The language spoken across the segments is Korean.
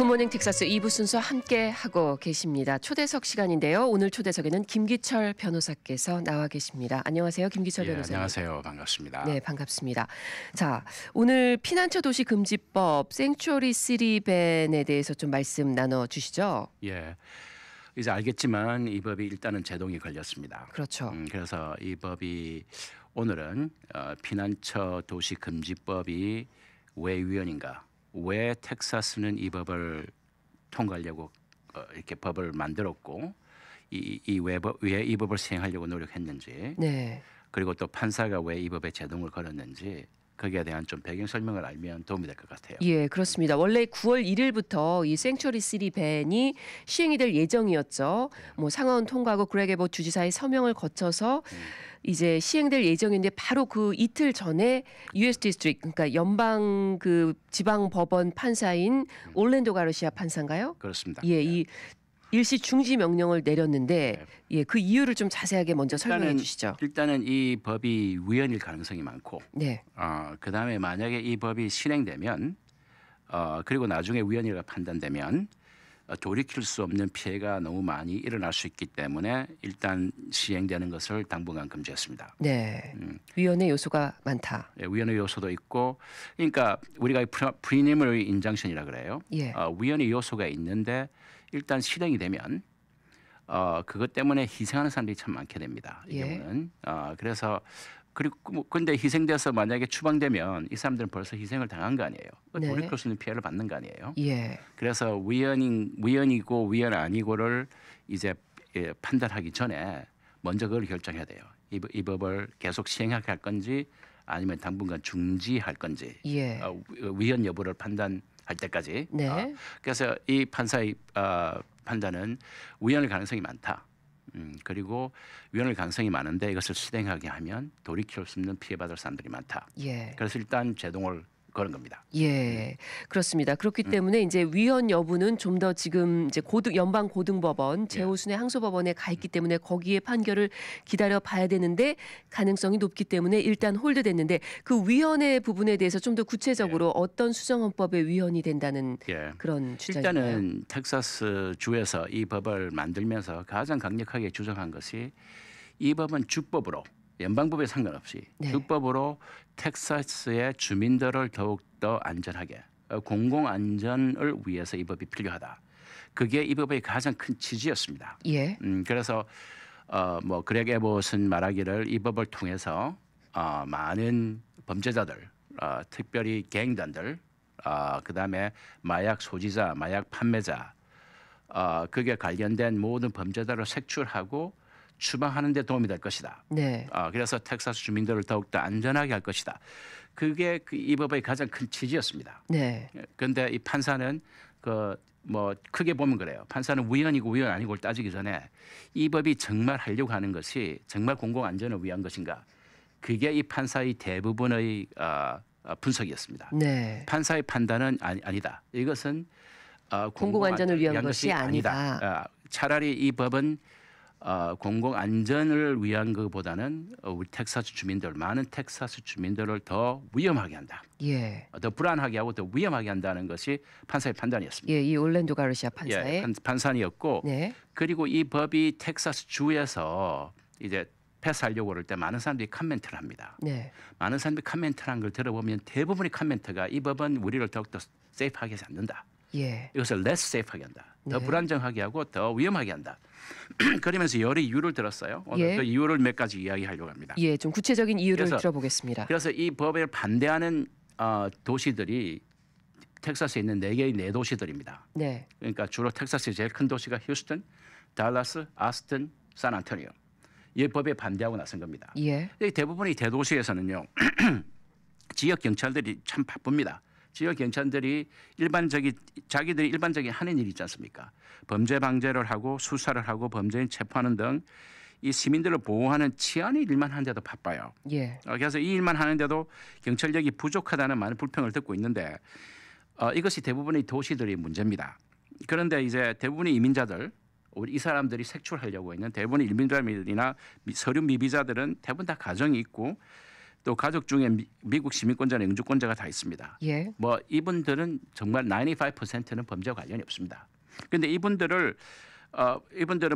굿모닝 텍사스 2부 순서 함께 하고 계십니다. 초대석 시간인데요. 오늘 초대석에는 김기철 변호사께서 나와 계십니다. 안녕하세요. 김기철 변호사님. 안녕하세요. 반갑습니다. 네, 반갑습니다. 자, 오늘 피난처 도시 금지법 생츄어리 시티 밴에 대해서 좀 말씀 나눠주시죠. 예, 이제 알겠지만 이 법이 일단은 제동이 걸렸습니다. 그렇죠. 그래서 이 법이 오늘은 피난처 도시 금지법이 왜 위헌인가? 왜 텍사스는 이 법을 통과하려고 이렇게 법을 만들었고 왜 이 법을 시행하려고 노력했는지, 네. 그리고 또 판사가 왜 이 법에 제동을 걸었는지 거기에 대한 좀 배경 설명을 알면 도움이 될 것 같아요. 예, 그렇습니다. 원래 9월 1일부터 이 생츄어리 시티 밴이 시행이 될 예정이었죠. 뭐 상원 통과하고 그레그 애봇 주지사의 서명을 거쳐서 이제 시행될 예정인데 바로 그 이틀 전에 U.S. 디스트릭트 그러니까 연방 그 지방 법원 판사인 올랜도 가르시아 판사인가요? 그렇습니다. 예, 이 일시 중지 명령을 내렸는데 예, 그 이유를 좀 자세하게 먼저 설명해 주시죠. 일단은 이 법이 위헌일 가능성이 많고, 네. 그다음에 만약에 이 법이 실행되면, 그리고 나중에 위헌이라 판단되면 돌이킬 수 없는 피해가 너무 많이 일어날 수 있기 때문에 일단 시행되는 것을 당분간 금지했습니다. 네. 위헌의 요소가 많다. 예, 위헌의 요소도 있고, 그러니까 우리가 프리미너리 인정션이라 그래요. 예. 위헌의 요소가 있는데 일단 실행이 되면 그것 때문에 희생하는 사람들이 참 많게 됩니다. 이 예. 경우는. 그래서 그리고 근데 희생돼서 만약에 추방되면 이 사람들은 벌써 희생을 당한 거 아니에요. 네. 돌이킬 수 있는 피해를 받는 거 아니에요. 예. 그래서 위헌이고 위헌 아니고를 이제 판단하기 전에 먼저 그걸 결정해야 돼요. 이 법을 계속 시행할 건지 아니면 당분간 중지할 건지, 예. 위헌 여부를 판단할 때까지. 네. 그래서 이 판사의 판단은 위헌일 가능성이 많다. 그리고 위헌일 가능성이 많은데 이것을 실행하게 하면 돌이킬 수 없는 피해받을 사람들이 많다. 예. 그래서 일단 제동을 거는 겁니다. 예, 그렇습니다. 그렇기 때문에 이제 위헌 여부는 좀 더 지금 이제 연방 고등법원 재호순의 항소법원에 가 있기 때문에 거기에 판결을 기다려 봐야 되는데 가능성이 높기 때문에 일단 홀드됐는데 그 위헌의 부분에 대해서 좀 더 구체적으로 어떤 수정헌법에 위헌이 된다는 그런 주장인가요? 일단은 텍사스 주에서 이 법을 만들면서 가장 강력하게 주장한 것이 이 법은 주법으로 연방법에 상관없이 주법으로 텍사스의 주민들을 더욱더 안전하게 공공안전을 위해서 이 법이 필요하다. 그게 이 법의 가장 큰 취지였습니다. 예. 그래서 뭐 그레그 애봇은 말하기를 이 법을 통해서 많은 범죄자들, 특별히 갱단들, 그다음에 마약 소지자, 마약 판매자, 그게 관련된 모든 범죄자를 색출하고 추방하는 데 도움이 될 것이다. 네. 그래서 텍사스 주민들을 더욱더 안전하게 할 것이다. 그게 이 법의 가장 큰 취지였습니다. 네. 그런데 이 판사는 뭐 크게 보면 그래요. 판사는 위헌이고 위헌 아니고를 따지기 전에 이 법이 정말 하려고 하는 것이 정말 공공 안전을 위한 것인가? 그게 이 판사의 대부분의 분석이었습니다. 네. 판사의 판단은 아니다. 이것은 공공 안전을 위한 것이 아니다. 차라리 이 법은 공공 안전을 위한 것보다는 우리 텍사스 주민들, 많은 텍사스 주민들을 더 위험하게 한다. 예. 더 불안하게 하고 더 위험하게 한다는 것이 판사의 판단이었습니다. 예, 이 올랜도 가르시아 판사의 판단이었고, 네. 그리고 이 법이 텍사스 주에서 이제 패스하려고 그럴 때 많은 사람들이 커멘트를 합니다. 네. 많은 사람들이 커멘트를 한 걸 들어보면 대부분의 커멘트가 이 법은 우리를 더욱더 세이프하게 하지 않는다. 예. 이것을 less safe하게 한다. 더 네. 불안정하게 하고 더 위험하게 한다. 그러면서 여러 이유를 들었어요. 오늘 그 이유를 몇 가지 이야기하려고 합니다. 예, 좀 구체적인 이유를 들어보겠습니다. 그래서 이 법에 반대하는 도시들이 텍사스에 있는 4개의 내도시들입니다. 네. 그러니까 주로 텍사스의 제일 큰 도시가 휴스턴, 달라스, 아스틴, 샌안토니오. 이 법에 반대하고 나선 겁니다. 예. 대부분의 대도시에서는요. 지역 경찰들이 참 바쁩니다. 지역 경찰들이 자기들이 일반적인 하는 일이 있지 않습니까? 범죄 방제를 하고 수사를 하고 범죄인 체포하는 등 이 시민들을 보호하는 치안의 일만 하는데도 바빠요. 예. 그래서 이 일만 하는데도 경찰력이 부족하다는 많은 불평을 듣고 있는데 이것이 대부분의 도시들의 문제입니다. 그런데 이제 대부분의 이민자들, 우리 이 사람들이 색출하려고 있는 대부분의 이민자들이나 서류 미비자들은 대부분 다 가정이 있고 또 가족 중에 미국 시민권자나 영주권자가 다 있습니다. 예. 뭐 이분들은 정말 95%는 범죄와 관련이 없습니다. 그런데 이분들은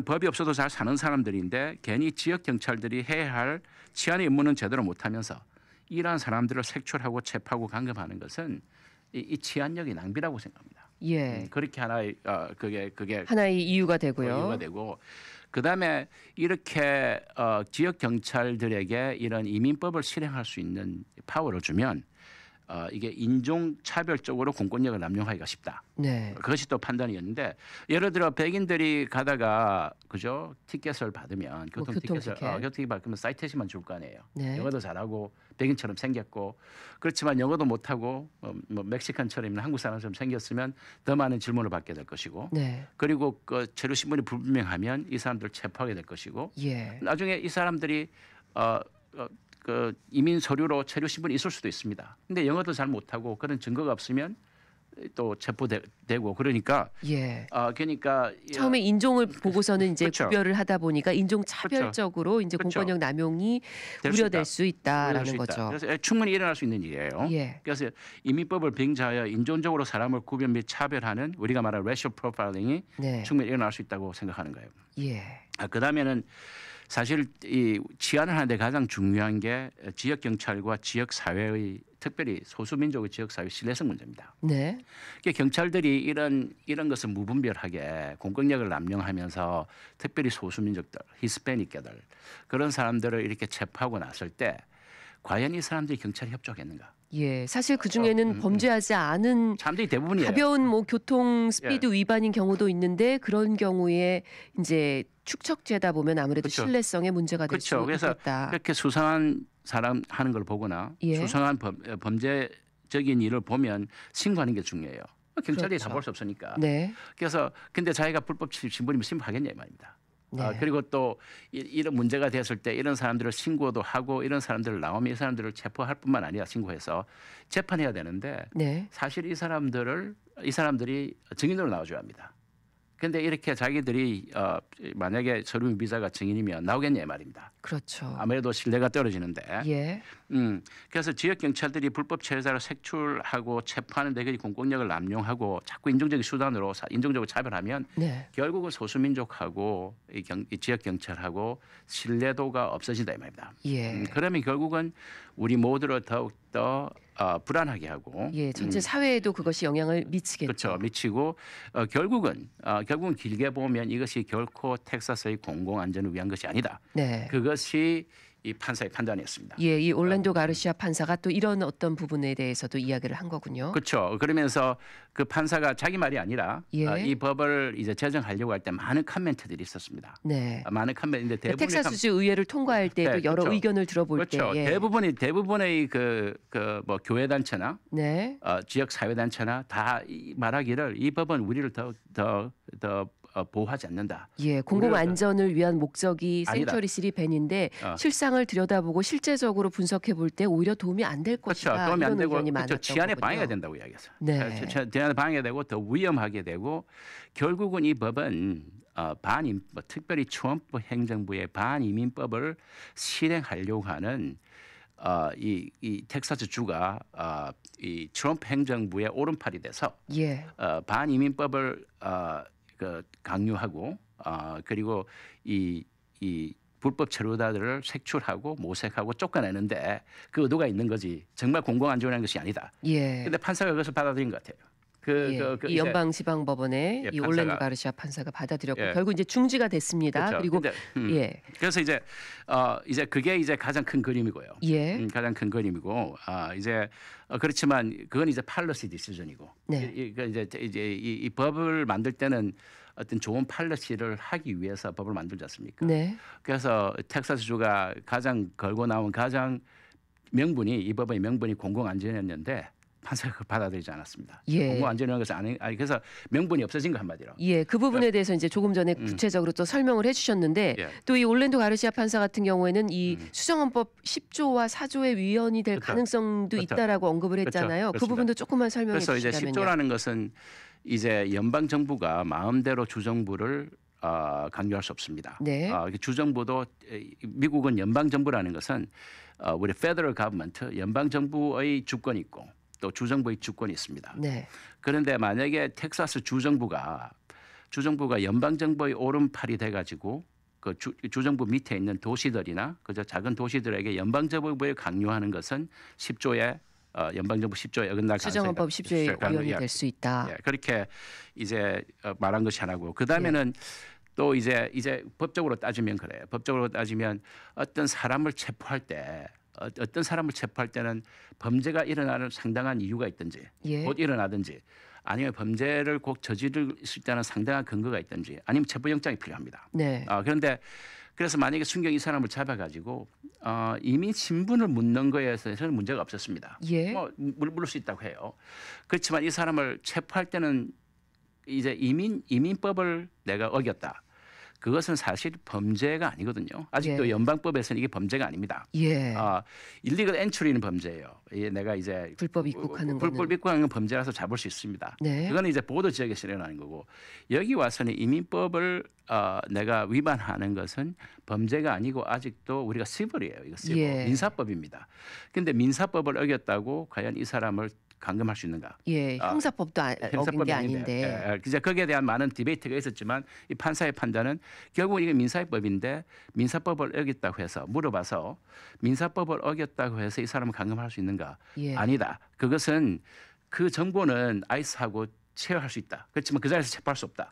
법이 없어도 잘 사는 사람들인데 괜히 지역 경찰들이 해야 할 치안의 임무는 제대로 못하면서 이러한 사람들을 색출하고 체포하고 감금하는 것은 이 치안력의 낭비라고 생각합니다. 예. 그렇게 하나의 그게 하나의 이유가 되고요. 이유가 되고 그다음에 이렇게 지역 경찰들에게 이런 이민법을 실행할 수 있는 파워를 주면 이게 인종 차별적으로 공권력을 남용하기가 쉽다. 네. 그것이 또 판단이었는데 예를 들어 백인들이 가다가 그죠 티켓을 받으면 교통 티켓을 교통 받으면 사이테이션만 줄 거 아니에요. 네. 영어도 잘하고 백인처럼 생겼고 그렇지만 영어도 못하고 뭐 멕시칸처럼 한국 사람처럼 생겼으면 더 많은 질문을 받게 될 것이고 네. 그리고 그 체류 신분이 불분명하면 이 사람들을 체포하게 될 것이고 예. 나중에 이 사람들이 그 이민 서류로 체류 신분이 있을 수도 있습니다. 근데 영어도 잘 못하고 그런 증거가 없으면 또 체포되고 그러니까 예. 그러니까 처음에 인종을 보고서는 이제 그렇죠. 구별을 하다 보니까 인종 차별적으로 이제 그렇죠. 공권력 남용이 될 수 우려될 있다. 수 있다라는 그럴 수 있다. 거죠. 그래서 충분히 일어날 수 있는 일이에요. 예. 그래서 이민법을 빙자하여 인종적으로 사람을 구별 및 차별하는 우리가 말하는 racial profiling 네. 충분히 일어날 수 있다고 생각하는 거예요. 예. 그다음에는 사실 이 치안을 하는데 가장 중요한 게 지역 경찰과 지역 사회의 특별히 소수민족의 지역 사회 신뢰성 문제입니다. 네. 그러니까 경찰들이 이런 것을 무분별하게 공권력을 남용하면서 특별히 소수민족들, 히스패닉계들 그런 사람들을 이렇게 체포하고 났을 때 과연 이 사람들이 경찰에 협조하겠는가? 예. 사실 그 중에는 범죄하지 않은 사람들이 대부분이에요. 가벼운 뭐 교통 스피드 위반인 경우도 있는데 그런 경우에 이제 축적되다 보면 아무래도 그렇죠. 신뢰성에 문제가 될 수 그렇죠. 그래서 있겠다. 그렇게 수상한 사람 하는 걸 보거나 예. 수상한 범죄적인 일을 보면 신고하는 게 중요해요. 경찰이 그렇죠. 다 볼 수 없으니까. 네. 그래서 근데 자기가 불법 신분이면 신고하겠냐 이 말입니다. 네. 그리고 또 이런 문제가 됐을 때 이런 사람들을 신고도 하고 이런 사람들을 나오면 이 사람들을 체포할 뿐만 아니라 신고해서 재판해야 되는데 네. 사실 이 사람들이 증인으로 나와줘야 합니다. 그런데 이렇게 자기들이 만약에 서류 비자가 증인이면 나오겠냐 이 말입니다. 그렇죠. 아무래도 신뢰가 떨어지는데. 예. 그래서 지역 경찰들이 불법 체류자를 색출하고 체포하는 데 그 공권력을 남용하고 자꾸 인종적인 수단으로 인종적으로 차별하면 네. 결국은 소수민족하고 이 지역 경찰하고 신뢰도가 없어진다 이 말입니다. 예. 그러면 결국은 우리 모두를 더욱더 불안하게 하고 예, 전체 사회에도 그것이 영향을 미치겠죠. 그렇죠. 미치고 결국은 길게 보면 이것이 결코 텍사스의 공공안전을 위한 것이 아니다. 네. 그것이 이 판사의 판단이었습니다. 예, 이 올랜도 가르시아 판사가 또 이런 어떤 부분에 대해서도 이야기를 한 거군요. 그렇죠. 그러면서 그 판사가 자기 말이 아니라 예. 이 법을 이제 제정하려고 할 때 많은 커멘트들이 있었습니다. 네. 많은 커멘트인데 대부분의 텍사스주 의회를 통과할 때도 네, 여러 그렇죠. 의견을 들어볼 그렇죠. 때 예. 대부분의 그 뭐 교회 단체나 네. 지역 사회 단체나 다 말하기를 이 법은 우리를 더 보호하지 않는다. 예, 공공 안전을 위한 목적이 아니다. 센츄리 시리 밴인데 실상을 들여다보고 실제적으로 분석해 볼 때 오히려 도움이 안 될 것이다. 그렇죠. 도움이 안 이런 되고 의견이 그렇죠. 많았던 치안에 거군요. 방해가 된다고 이야기했어요. 네. 치안에 방해가 되고 더 위험하게 되고 결국은 이 법은 특별히 트럼프 행정부의 반이민법을 실행하려고 하는 이 텍사스 주가 이 트럼프 행정부의 오른팔이 돼서 예. 반이민법을 강요하고 그리고 이 불법 체류자들을 색출하고 모색하고 쫓아내는데 그 의도가 있는 거지 정말 공공안전한 것이 아니다. 예. 그런데 판사가 그것을 받아들인 것 같아요. 이 연방지방법원의 이 판사가- 올랜도 가르시아 판사가 받아들였고 예. 결국 이제 중지가 됐습니다. 그렇죠. 그리고 근데, 예. 그래서 이제 그게 이제 가장 큰 그림이고요. 예. 가장 큰 그림이고 이제 그렇지만 그건 이제 팔러시 디시전이고 네. 이 법을 만들 때는 어떤 좋은 팔러시를 하기 위해서 법을 만들지 않습니까? 네. 그래서 텍사스주가 가장 걸고 나온 가장 명분이 이 법의 명분이 공공안전이었는데 판사가 그걸 받아들이지 않았습니다. 예. 공공안전이라는 것은 그래서 명분이 없어진 거 한마디로. 예, 그 부분에 대해서 이제 조금 전에 구체적으로 또 설명을 해주셨는데 예. 또 이 올랜도 가르시아 판사 같은 경우에는 이 수정헌법 10조와 4조의 위헌이 될 그렇죠. 가능성도 그렇죠. 있다라고 언급을 그렇죠. 했잖아요. 그 그렇습니다. 부분도 조금만 설명해 그래서 이제 주시자면요. 10조라는 것은 이제 연방 정부가 마음대로 주정부를 강요할 수 없습니다. 네. 주정부도 미국은 연방 정부라는 것은 우리 Federal Government 연방 정부의 주권이 있고 또 주정부의 주권이 있습니다. 네. 그런데 만약에 텍사스 주정부가 연방 정부의 오른팔이 돼가지고 그 주정부 밑에 있는 도시들이나 그저 작은 도시들에게 연방 정부에 강요하는 것은 10조에 연방정부 10조에 어긋날 수정헌법 10조의 위헌이 될 수 있다. 예, 그렇게 이제 말한 것이 하나고 그 다음에는 또 이제 법적으로 따지면 그래요. 법적으로 따지면 어떤 사람을 체포할 때는 범죄가 일어나는 상당한 이유가 있든지 곧 일어나든지 아니면 범죄를 꼭 저지를 수 있다는 상당한 근거가 있든지 아니면 체포영장이 필요합니다. 네. 그런데 그래서 만약에 순경 이 사람을 잡아가지고 이민 신분을 묻는 거에 대해서는 문제가 없었습니다. 뭐 물을 수 있다고 해요. 그렇지만 이 사람을 체포할 때는 이제 이민법을 내가 어겼다. 그것은 사실 범죄가 아니거든요. 아직도 연방법에서는 이게 범죄가 아닙니다. 일리걸 엔트리는 범죄예요. 내가 이제 불법 입국하는 불법 입국하는 건 범죄라서 잡을 수 있습니다. 네. 그거는 이제 보도 지역에서 일어나는 거고 여기 와서는 이민법을 내가 위반하는 것은 범죄가 아니고 아직도 우리가 시벌이에요. 이거 시벌. 민사법입니다. 그런데 민사법을 어겼다고 과연 이 사람을 감금할 수 있는가? 형사법도 어긴 게 아닌데. 이제 거기에 대한 많은 디베이트가 있었지만 이 판사의 판단은 결국 이게 민사의 법인데 민사법을 어겼다고 해서 물어봐서 민사법을 어겼다고 해서 이 사람을 감금할 수 있는가? 아니다. 그것은 그 정보는 아이스하고 쉐어할 수 있다. 그렇지만 그 자리에서 체포할 수 없다.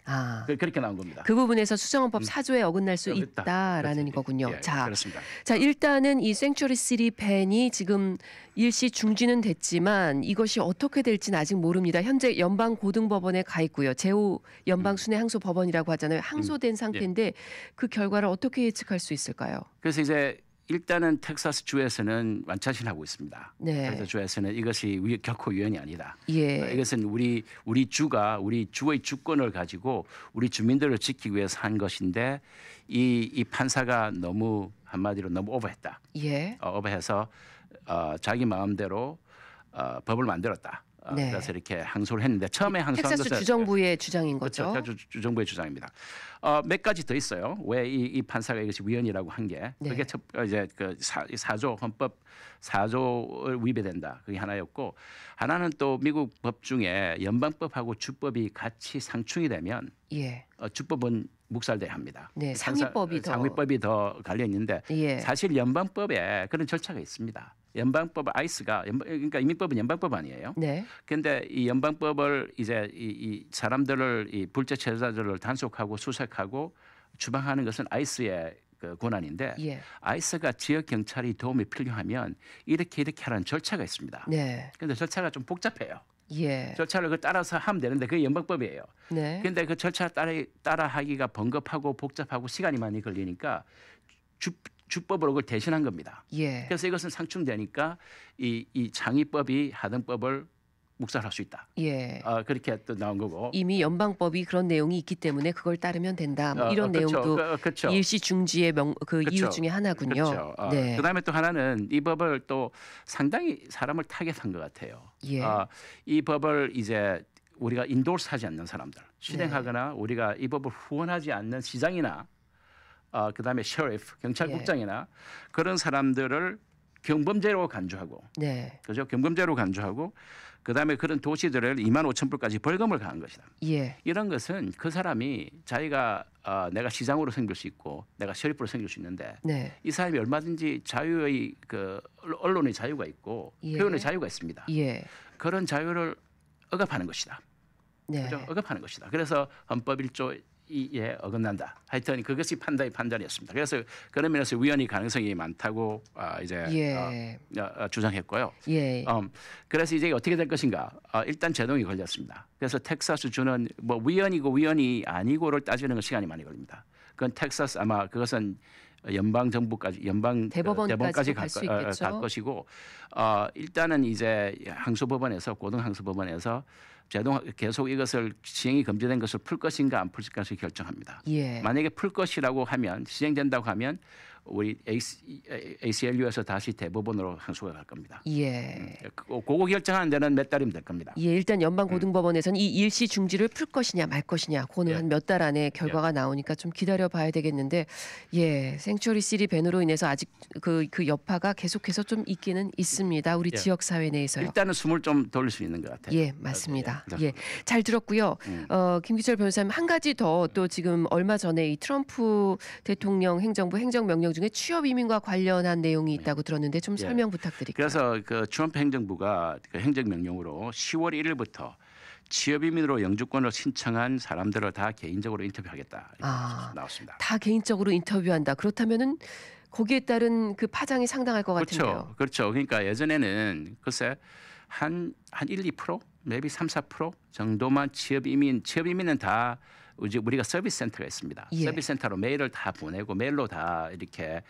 그렇게 나온 겁니다. 그 부분에서 수정헌법 4조에 어긋날 수 있다라는 거군요. 그렇습니다. 자, 일단은 이 생츄리 시티 밴이 지금 일시 중지는 됐지만 이것이 어떻게 될지는 아직 모릅니다. 현재 연방 고등법원에 가 있고요. 제오 연방 순회 항소 법원이라고 하잖아요. 항소된 상태인데 그 결과를 어떻게 예측할 수 있을까요? 그래서 이제 일단은 텍사스 주에서는 완차신하고 있습니다. 텍사스 주에서는 이것이 결코 위헌이 아니다. 이것은 우리 주의 주권을 가지고 우리 주민들을 지키기 위해서 한 것인데 이 판사가 너무 한마디로 너무 오버했다. 오버해서 자기 마음대로 법을 만들었다. 그래서 이렇게 항소를 했는데 처음에 항소한 것은 텍사스 주정부의 주장인 거죠. 그렇죠. 주정부의 주장입니다. 몇 가지 더 있어요. 왜 이 판사가 이것이 위헌이라고 한 게 그게 이제 그 4조 헌법 4조를 위배된다. 그게 하나였고 하나는 또 미국 법 중에 연방법하고 주법이 같이 상충이 되면 주법은 묵살돼야 합니다. 상위법이 더 갈려 있는데 사실 연방법에 그런 절차가 있습니다. 연방법 아이스가 그러니까 이민법은 연방법 아니에요. 그런데 이 연방법을 이제 이 사람들을 이 불법 체류자들을 단속하고 수색하고 추방하는 것은 아이스의 그 권한인데 아이스가 지역 경찰이 도움이 필요하면 이렇게 하라는 절차가 있습니다. 그런데 절차가 좀 복잡해요. 절차를 따라서 하면 되는데 그게 연방법이에요. 그런데 그 절차 따라하기가 번겁하고 복잡하고 시간이 많이 걸리니까 주법으로 그걸 대신한 겁니다. 그래서 이것은 상충되니까 이 상위법이 하등법을 묵살할 수 있다. 그렇게 또 나온 거고. 이미 연방법이 그런 내용이 있기 때문에 그걸 따르면 된다. 뭐 이런 내용도 일시 중지의 이유 중에 하나군요. 그다음에 또 하나는 이 법을 또 상당히 사람을 타겟한 것 같아요. 이 법을 이제 우리가 인도스하지 않는 사람들, 실행하거나 우리가 이 법을 후원하지 않는 시장이나 그다음에 셰리프 경찰국장이나 그런 사람들을 경범죄로 간주하고, 그죠? 경범죄로 간주하고, 그다음에 그런 도시들을 25,000불까지 벌금을 가한 것이다. 이런 것은 그 사람이 자기가 내가 시장으로 생길 수 있고, 내가 셰리프로 생길 수 있는데, 이 사람이 얼마든지 자유의 그 언론의 자유가 있고, 표현의 자유가 있습니다. 그런 자유를 억압하는 것이다. 그죠? 억압하는 것이다. 그래서 헌법 1조 에 어긋난다. 하여튼 그것이 판단이었습니다. 그래서 그런 면에서 위헌이 가능성이 많다고 주장했고요. 그래서 이제 어떻게 될 것인가? 일단 제동이 걸렸습니다. 그래서 텍사스 주는 뭐 위헌이고 위헌이 아니고를 따지는 건 시간이 많이 걸립니다. 그건 텍사스 아마 그것은 연방 정부까지 대법원까지 갈 것이고 일단은 이제 항소법원에서 고등항소법원에서 계속 이것을 시행이 금지된 것을 풀 것인가 안 풀 것인가 결정합니다. 만약에 풀 것이라고 하면 시행된다고 하면 우리 ACLU에서 다시 대법원으로 항소가 갈 겁니다. 예. 그거 결정하는 데는 몇 달이면 될 겁니다. 예, 일단 연방고등법원에서는 이 일시 중지를 풀 것이냐 말 것이냐, 그거는 예. 한 몇 달 안에 결과가 나오니까 좀 기다려 봐야 되겠는데, 예, 생츄어리 시리 밴으로 인해서 아직 그 여파가 계속해서 좀 있기는 있습니다. 우리 예. 지역 사회 내에서요. 일단은 숨을 좀 돌릴 수 있는 것 같아요. 예, 맞습니다. 예. 예, 잘 들었고요. 김기철 변호사님, 한 가지 더 또 지금 얼마 전에 이 트럼프 대통령 행정부 행정명령 중에 취업 이민과 관련한 내용이 있다고 들었는데 좀 예. 설명 부탁드릴게요. 그래서 그 트럼프 행정부가 그 행정명령으로 10월 1일부터 취업 이민으로 영주권을 신청한 사람들을 다 개인적으로 인터뷰하겠다 이렇게 아. 나왔습니다. 다 개인적으로 인터뷰한다. 그렇다면은 거기에 따른 그 파장이 상당할 것 같은데요. 그렇죠. 그러니까 예전에는 글쎄 한 1, 2%, maybe 3, 4% 정도만 취업 이민은 다 이제 우리가 서비스 센터가 있습니다. 예. 서비스 센터로 메일을 다 보내고 메일로 다 이렇게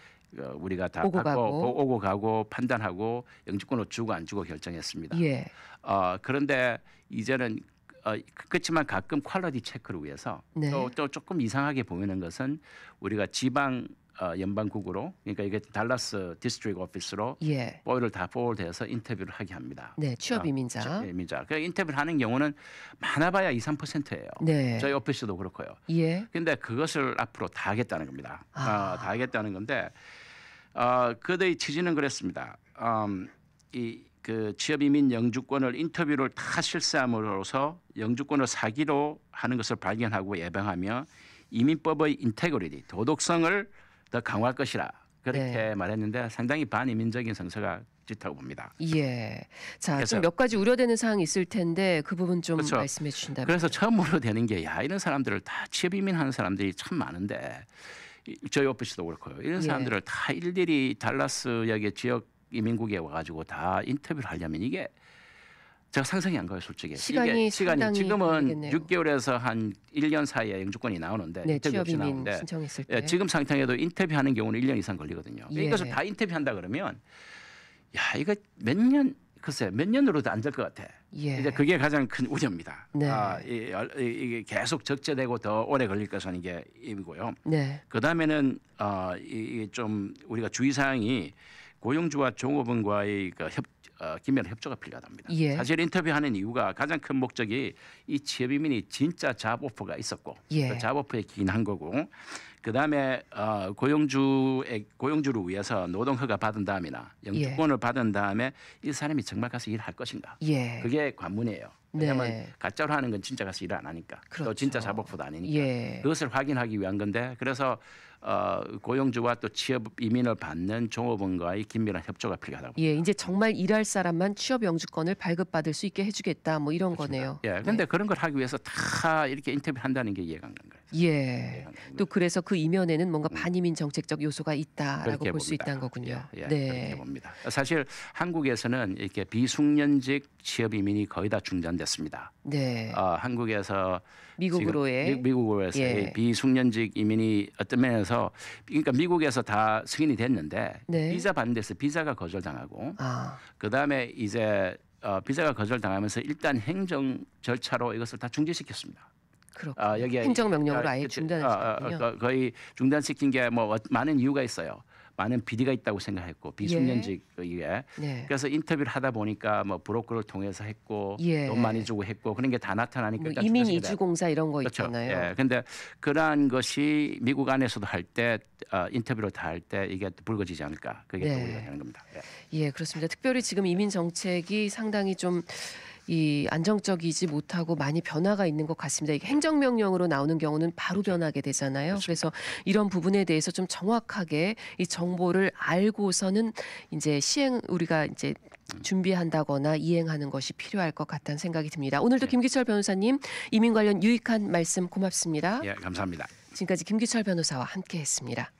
우리가 다 오고 받고 가고. 오고 가고 판단하고 영주권을 주고 안 주고 결정했습니다. 예. 그런데 이제는 그렇지만 가끔 퀄리티 체크를 위해서 네. 또 조금 이상하게 보이는 것은 우리가 지방 연방국으로, 그러니까 이게 달라스 디스트릭트 오피스로 예. 보이를 다 포워드해서 인터뷰를 하게 합니다. 네, 취업 이민자. 취업 이민자. 그 인터뷰를 하는 경우는 많아봐야 2, 3%예요. 네. 저희 오피스도 그렇고요. 예. 근데 그것을 앞으로 다 하겠다는 겁니다. 아. 다 하겠다는 건데 그들의 취지는 그랬습니다. 그 취업 이민 영주권을 인터뷰를 다 실시함으로써 영주권을 사기로 하는 것을 발견하고 예방하며 이민법의 인테그리티, 도덕성을 더 강화할 것이라 그렇게 네. 말했는데 상당히 반이민적인 성서가 짙다고 봅니다. 예. 자, 그래서- 좀 몇 가지 우려되는 사항이 있을 텐데 그 부분 좀 그렇죠. 말씀해 주신다면. 그래서 처음으로 되는 게 이런 사람들을 다 취업 이민하는 사람들이 참 많은데 저희 오피스도 그렇고요. 이런 예. 사람들을 다 일일이 달라스역의 지역 이민국에 와가지고 다 인터뷰를 하려면 이게 제가 상상이 안 가요, 솔직히. 시간이 이게 상당히 지금은 걸리겠네요. 6개월에서 한 1년 사이에 영주권이 나오는데 네, 인터뷰 취업 없이 이민 나오는데 신청했을 때. 예, 지금 상태에도 인터뷰하는 경우는 1년 이상 걸리거든요. 예. 이것을 다 인터뷰한다 그러면 이거 몇 년으로도 안 될 것 같아. 예. 이제 그게 가장 큰 우려입니다. 네. 이게 계속 적재되고 더 오래 걸릴 것은 이게 이고요. 네. 그 다음에는 이게 좀 우리가 주의사항이 고용주와 종업원과의 긴밀한 협조가 필요하답니다. 예. 사실 인터뷰하는 이유가 가장 큰 목적이 이 취업 이민이 진짜 잡 오퍼가 있었고 예. 그 잡 오퍼에 기인한 거고 그 다음에 고용주를 위해서 노동 허가 받은 다음이나 영주권을 받은 다음에 이 사람이 정말 가서 일할 것인가? 예. 그게 관문이에요. 왜냐하면 네. 가짜로 하는 건 진짜 가서 일을 안 하니까 그렇죠. 또 진짜 잡오퍼도 아니니까 예. 그것을 확인하기 위한 건데 그래서 고용주와 또 취업 이민을 받는 종업원과의 긴밀한 협조가 필요하다고. 예, 이제 정말 일할 사람만 취업 영주권을 발급받을 수 있게 해주겠다, 뭐 이런 거네요. 예, 근데 그런 걸 하기 위해서 다 이렇게 인터뷰한다는 게 이해가 안 가는 거예요. 예. 또 그래서 그 이면에는 뭔가 반이민 정책적 요소가 있다라고 그렇게 볼 수 봅니다. 있다는 거군요. 예, 네. 그렇게 봅니다. 사실 한국에서는 이렇게 비숙련직 취업 이민이 거의 다 중단됐습니다. 네. 한국에서 미국으로의 미국으로에서의 예. 비숙련직 이민이 어떤 면에서 그러니까 미국에서 다 승인이 됐는데 네. 비자 받는 데서 비자가 거절당하고 아, 그다음에 이제 비자가 거절당하면서 일단 행정 절차로 이것을 다 중지시켰습니다. 그렇군요. 여기에 행정명령으로 아예 중단했군요. 거의 중단시킨 게 뭐 많은 이유가 있어요. 많은 비리가 있다고 생각했고 비숙련직 이게 네. 그래서 인터뷰를 하다 보니까 뭐 브로커를 통해서 했고 예. 돈 많이 주고 했고 그런 게 다 나타나니까 뭐 일단 이민 중단시켜야 돼요. 이주공사 이런 거 그렇죠. 있잖아요. 예. 근데 그러한 것이 미국 안에서도 할 때 인터뷰를 다 할 때 이게 불거지지 않을까 그게 네. 또 우리가 되는 겁니다. 예. 예, 그렇습니다. 특별히 지금 이민 정책이 상당히 좀 이 안정적이지 못하고 많이 변화가 있는 것 같습니다. 이게 행정명령으로 나오는 경우는 바로 변하게 되잖아요. 그래서 이런 부분에 대해서 좀 정확하게 이 정보를 알고서는 이제 우리가 이제 준비한다거나 이행하는 것이 필요할 것 같다는 생각이 듭니다. 오늘도 김기철 변호사님 이민 관련 유익한 말씀 고맙습니다. 예, 감사합니다. 지금까지 김기철 변호사와 함께했습니다.